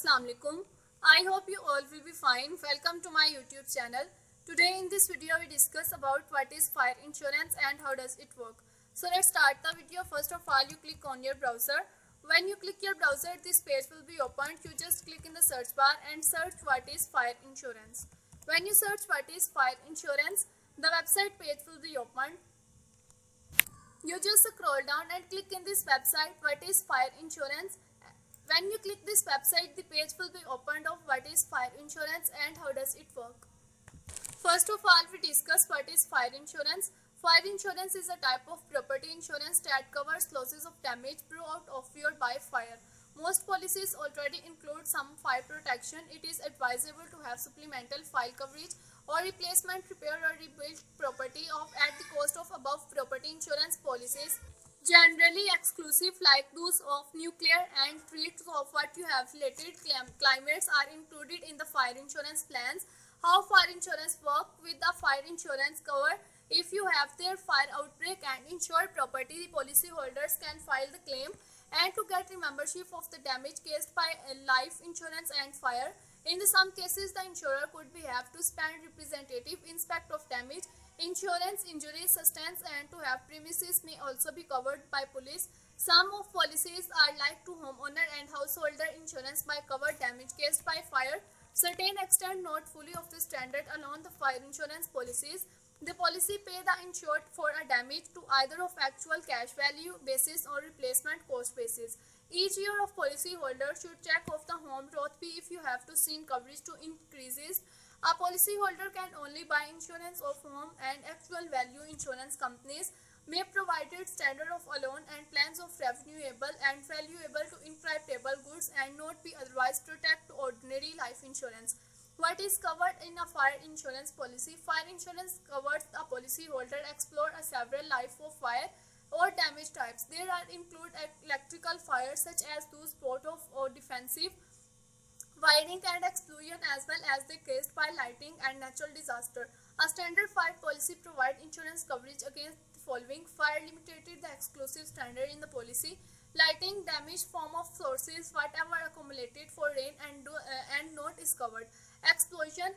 Assalamu alaikum. I hope you all will be fine. Welcome to my YouTube channel. Today in this video we discuss about what is fire insurance and how does it work. So let's start the video. First of all, you click on your browser. When you click your browser, this page will be opened. You just click in the search bar and search what is fire insurance. When you search what is fire insurance, the website page will be opened. You just scroll down and click in this website what is fire insurance. When you click this website, the page will be opened of what is fire insurance and how does it work. First of all, we discuss what is fire insurance. Fire insurance is a type of property insurance that covers losses of damage brought or feared by fire. Most policies already include some fire protection. It is advisable to have supplemental fire coverage or replacement, repair or rebuild property at the cost of above property insurance policies. Generally exclusive like those of nuclear and threats of what you have related climates are included in the fire insurance plans. How fire insurance work with the fire insurance cover? If you have their fire outbreak and insured property, the policy holders can file the claim and to get the membership of the damage caused by life insurance and fire. In some cases, the insurer could have to spend representative inspect of damage, insurance, injury sustained and to have premises may also be covered by police. Some of policies are like to homeowner and householder insurance by covered damage caused by fire. Certain extent not fully of the standard along the fire insurance policies. The policy pay the insured for a damage to either of actual cash value basis or replacement cost basis. Each year of policy holder should check of the home ROTP if you have to seen coverage to increases. A policy holder can only buy insurance of home and actual value insurance companies may provide standard of alone and plans of revenueable and valuable to intractable goods and not be otherwise protect ordinary life insurance. What is covered in a fire insurance policy? Fire insurance covers a policy holder explore a several life of fire or damage types. There are include electrical fires such as those brought of or defensive, wiring and explosion as well as the caused by lighting and natural disaster. A standard fire policy provides insurance coverage against the following. Fire limited the exclusive standard in the policy. Lighting damage form of sources whatever accumulated for rain and not is covered. Explosion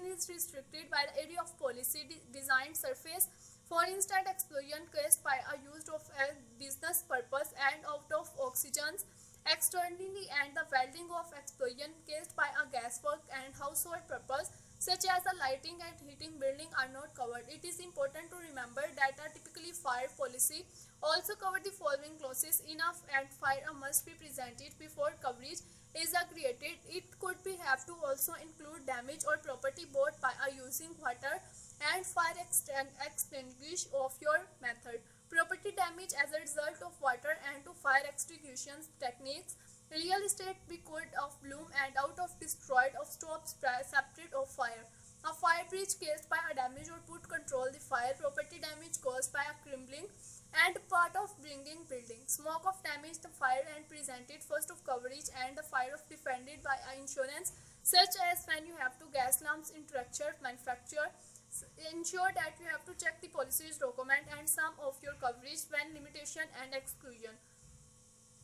is restricted by the area of policy designed surface. For instance, explosion caused by a use of a business purpose and out of oxygens externally and the welding of explosion caused by a gas work and household purpose such as the lighting and heating building are not covered. It is important to remember that a typically fire policy also cover the following clauses. Enough and fire must be presented before coverage is created. It could have to also include damage or property bought by using water and fire extinguish of your method. Property damage as a result of water and to fire extinguishing techniques. Real estate because of bloom and out of destroyed of stop separate of fire. A fire breach caused by a damage or put control the fire. Property damage caused by a crumbling and part of bringing building. Smoke of damage the fire and presented first of coverage and the fire of defended by insurance such as when you have to gas lamps structure manufacture. Ensure that you have to check the policies document and some of your coverage when limitation and exclusion.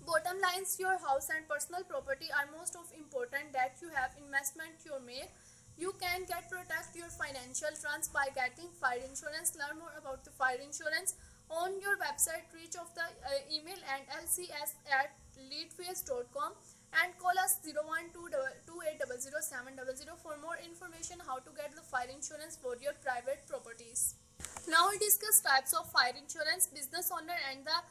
Bottom lines, your house and personal property are most of important that you have investment you make. You can protect your financial trust by getting fire insurance. Learn more about the fire insurance on your website. Reach of the email and lcs@leadface.com and call us 01228000700 for more information how to get the fire insurance for your private properties. Now we discuss types of fire insurance. Business owner and the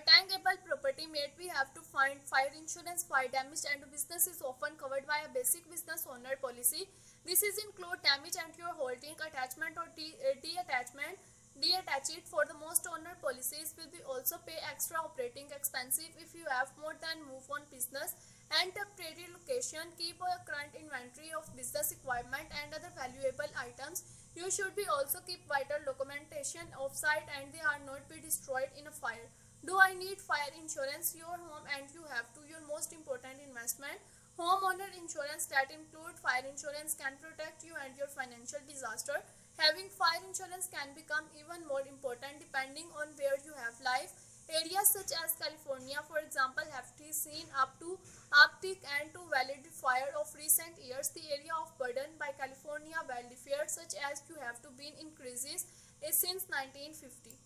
tangible property made we have to find fire insurance. Fire damage and business is often covered by a basic business owner policy. This is include damage and your holding, attachment or detachment. Detach it. For the most owner policies will be also pay extra operating expensive if you have more than move on business and temporary location. Keep a current inventory of business equipment and other valuable items. You should be also keep vital documentation of site and they are not be destroyed in a fire. Do I need fire insurance? Your home and you have to your most important investment. Homeowner insurance that include fire insurance can protect you and your financial disaster. Having fire insurance can become even more important depending on where you have life. Areas such as California, for example, have seen up to Arctic and to valid fire of recent years, the area of burden by California wildfires such as you have to been increases since 1950.